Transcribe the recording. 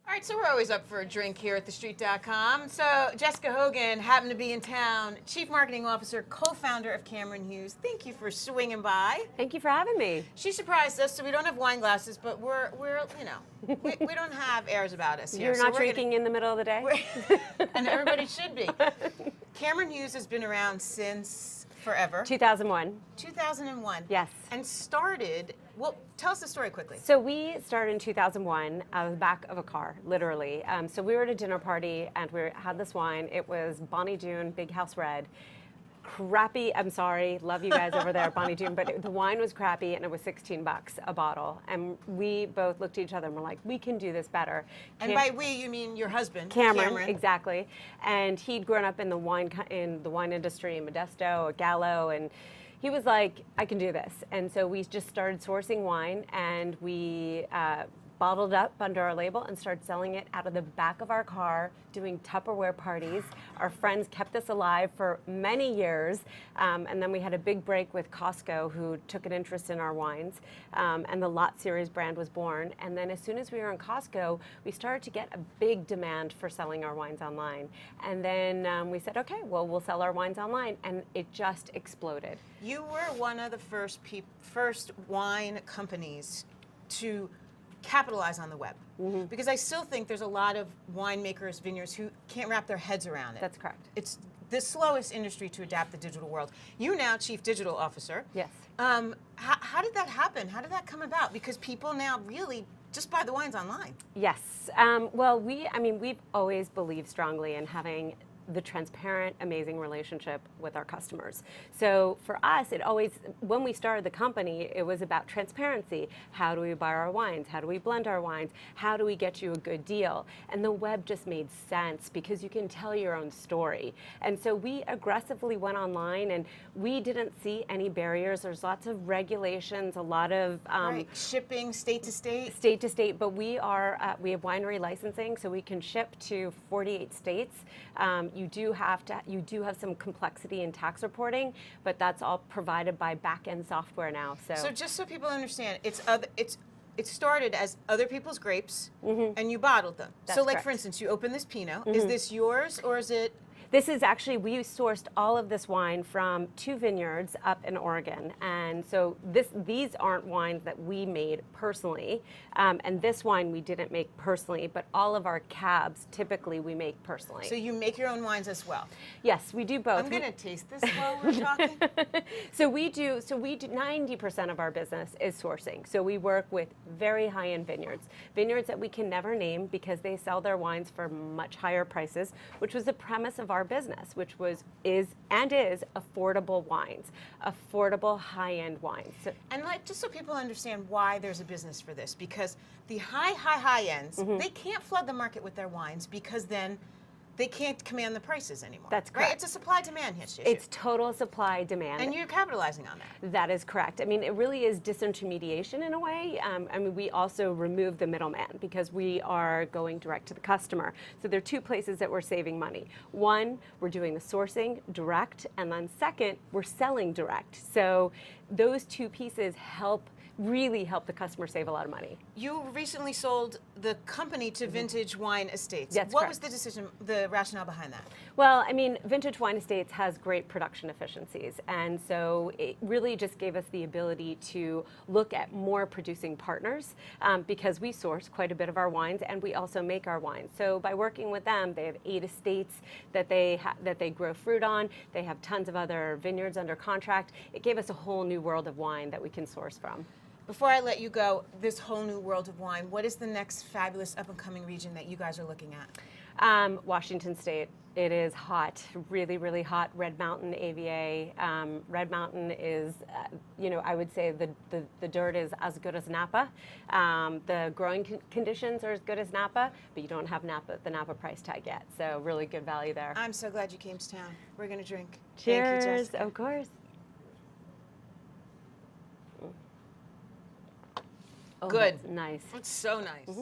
All right, so we're always up for a drink here at TheStreet.com. So Jessica Hogan happened to be in town, Chief Marketing Officer, co-founder of Cameron Hughes. Thank you for swinging by. Thank you for having me. She surprised us, so we don't have wine glasses, but we're you know, we don't have airs about us here. You're not drinking in the middle of the day? And everybody should be. Cameron Hughes has been around since forever. 2001. 2001. Yes. And started, well, tell us the story quickly. So we started in 2001 out of the back of a car, literally. So we were at a dinner party and we had this wine. It was Bonnie Doon, Big House Red. Crappy, I'm sorry, love you guys over there at Bonnie Doon, but the wine was crappy and it was $16 a bottle. And we both looked at each other and were like, we can do this better. And by we, you mean your husband, Cameron. Exactly. And he'd grown up in the wine industry in Modesto, Gallo, and he was like, I can do this. And so we just started sourcing wine and we bottled up under our label and started selling it out of the back of our car, doing Tupperware parties. Our friends kept us alive for many years. And then we had a big break with Costco, who took an interest in our wines. And the Lot Series brand was born. And then as soon as we were in Costco, we started to get a big demand for selling our wines online. And then we said, okay, well, we'll sell our wines online. And it just exploded. You were one of the first wine companies to capitalize on the web. Mm-hmm. Because I still think there's a lot of winemakers, vineyards who can't wrap their heads around it. That's correct. It's the slowest industry to adapt the digital world. You now Chief Digital Officer. Yes. How did that happen? How did that come about? Because people now really just buy the wines online. Yes. Well, we've always believed strongly in having the transparent, amazing relationship with our customers. So for us, when we started the company, it was about transparency. How do we buy our wines? How do we blend our wines? How do we get you a good deal? And the web just made sense because you can tell your own story. And so we aggressively went online and we didn't see any barriers. There's lots of regulations, a lot of right. Shipping state to state? State to state, but we have winery licensing, so we can ship to 48 states. You do have some complexity in tax reporting, but that's all provided by back-end software now. So just so people understand, it started as other people's grapes, mm-hmm. and you bottled them. That's so, like correct. for instance, you open this Pinot. Mm-hmm. Is this yours or is it? This is actually, we sourced all of this wine from 2 vineyards up in Oregon. And so these aren't wines that we made personally. And this wine we didn't make personally, but all of our cabs typally we make personally. So you make your own wines as well? Yes, we do both. I'm going to taste this while we're talking. So we do 90% of our business is sourcing. So we work with very high-end vineyards that we can never name because they sell their wines for much higher prices, which was the premise of our business, which is affordable wines, affordable high-end wines. And just so people understand why there's a business for this, because the high ends, mm-hmm. they can't flood the market with their wines because then they can't command the prices anymore. That's correct. Right? It's a supply-demand issue. It's total supply-demand. And you're capitalizing on that. That is correct. I mean, it really is disintermediation in a way. We also remove the middleman because we are going direct to the customer. So there are 2 places that we're saving money. One, we're doing the sourcing direct, and then second, we're selling direct. So those 2 pieces really help the customer save a lot of money. You recently sold the company to Vintage Wine Estates. That's what correct. was the decision, the rationale behind that? Well, I mean, Vintage Wine Estates has great production efficiencies, and so it really just gave us the ability to look at more producing partners because we source quite a bit of our wines and we also make our wines. So by working with them, they have 8 estates that they grow fruit on. They have tons of other vineyards under contract. It gave us a whole new world of wine that we can source from. Before I let you go, this whole new world of wine, what is the next fabulous up-and-coming region that you guys are looking at? Washington State. It is hot, really, really hot. Red Mountain AVA. Red Mountain is, I would say the dirt is as good as Napa. The growing conditions are as good as Napa, but you don't have the Napa price tag yet. So really good value there. I'm so glad you came to town. We're going to drink. Cheers. Thank you, Jessica. Of course. Good. Oh, nice. It's so nice.